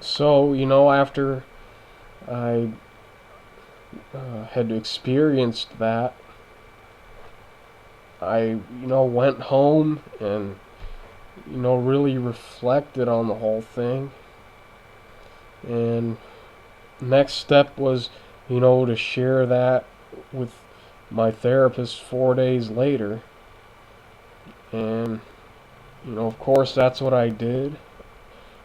So, after I had experienced that, I, went home and, really reflected on the whole thing. And next step was, to share that with my therapist 4 days later. And, of course, that's what I did.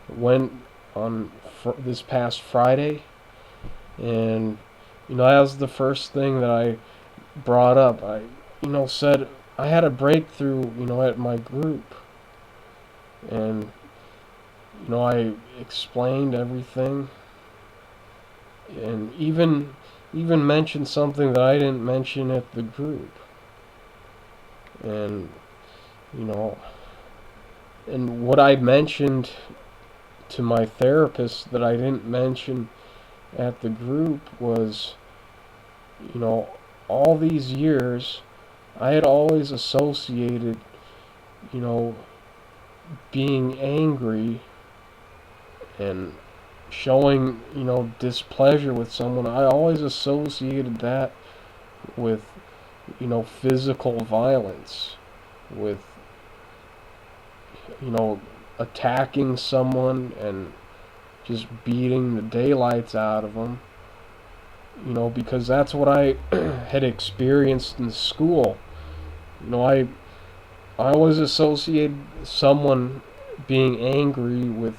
Went on this past Friday, and, that was the first thing that I brought up. I, said I had a breakthrough, at my group, and, I explained everything, and even mentioned something that I didn't mention at the group, and, you know, and what I mentioned to my therapist that I didn't mention at the group was, you know, all these years I had always associated, you know, being angry and showing, displeasure with someone. I always associated that with, physical violence, with, you know, attacking someone and just beating the daylights out of them, because that's what I had experienced in school. I always associated someone being angry with,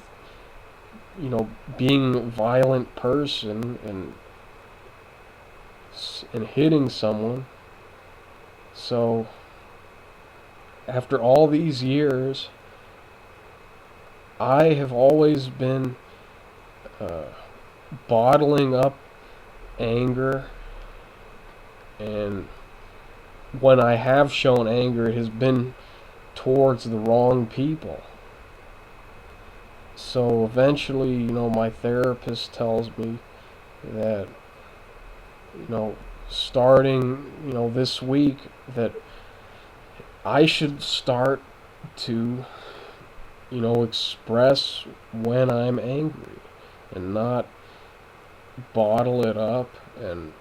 being a violent person and hitting someone. So after all these years, I have always been uh, bottling up anger, and when I have shown anger, it has been towards the wrong people. So eventually, my therapist tells me that, starting, this week, that I should start to, express when I'm angry and not bottle it up and,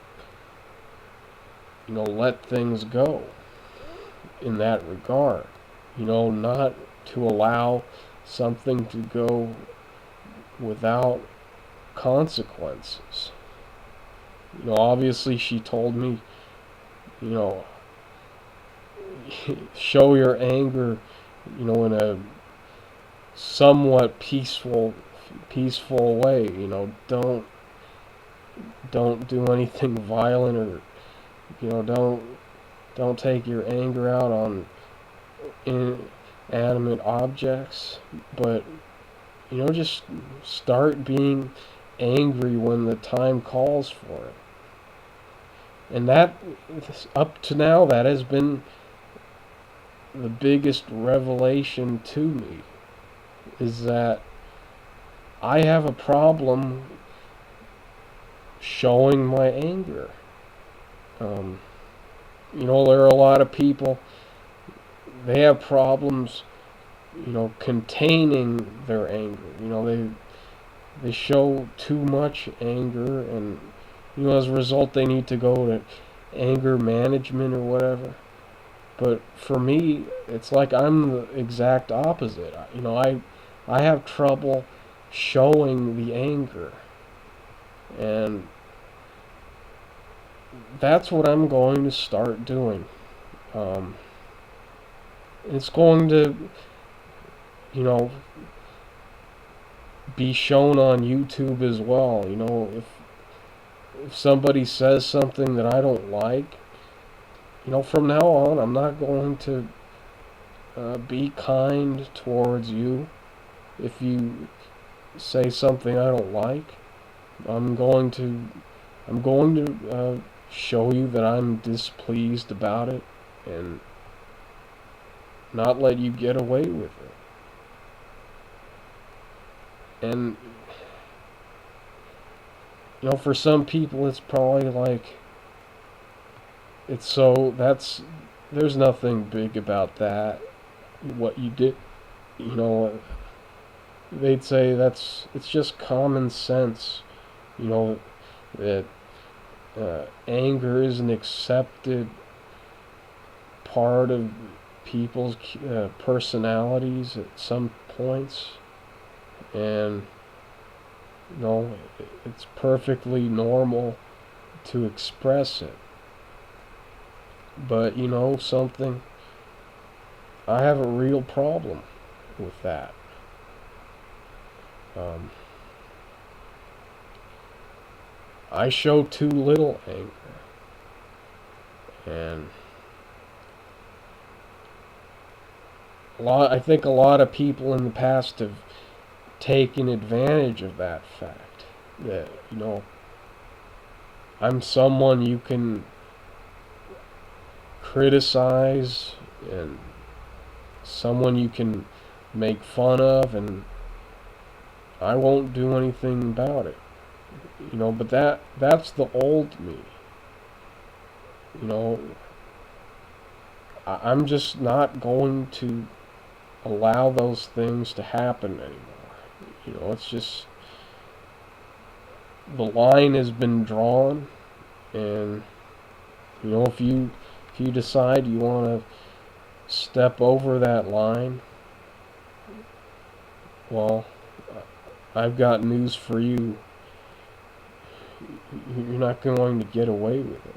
let things go in that regard. Not to allow something to go without consequences. Obviously she told me, you know, show your anger, in a somewhat peaceful way. Don't do anything violent, or don't take your anger out on inanimate objects, but just start being angry when the time calls for it. And that, up to now, that has been the biggest revelation to me, is that I have a problem showing my anger. There are a lot of people, they have problems, containing their anger. They show too much anger, and, as a result, they need to go to anger management or whatever. But for me, it's like I'm the exact opposite. I have trouble showing the anger, and that's what I'm going to start doing. Um, it's going to, you know, be shown on YouTube as well. If somebody says something that I don't like, from now on, I'm not going to be kind towards you. If you say something I don't like, I'm going to show you that I'm displeased about it, and not let you get away with it. And for some people, it's probably like, there's nothing big about that. What you did, you know, they'd say it's just common sense, you know, that anger is an accepted part of people's personalities at some points, and it's perfectly normal to express it. But something, I have a real problem with that. Um, I show too little anger, and I think a lot of people in the past have taken advantage of that fact. That I'm someone you can criticize, and someone you can make fun of, and I won't do anything about it. But that's the old me. You know, I'm just not going to allow those things to happen anymore. It's just the line has been drawn, and if you decide you want to step over that line, well, I've got news for you. You're not going to get away with it.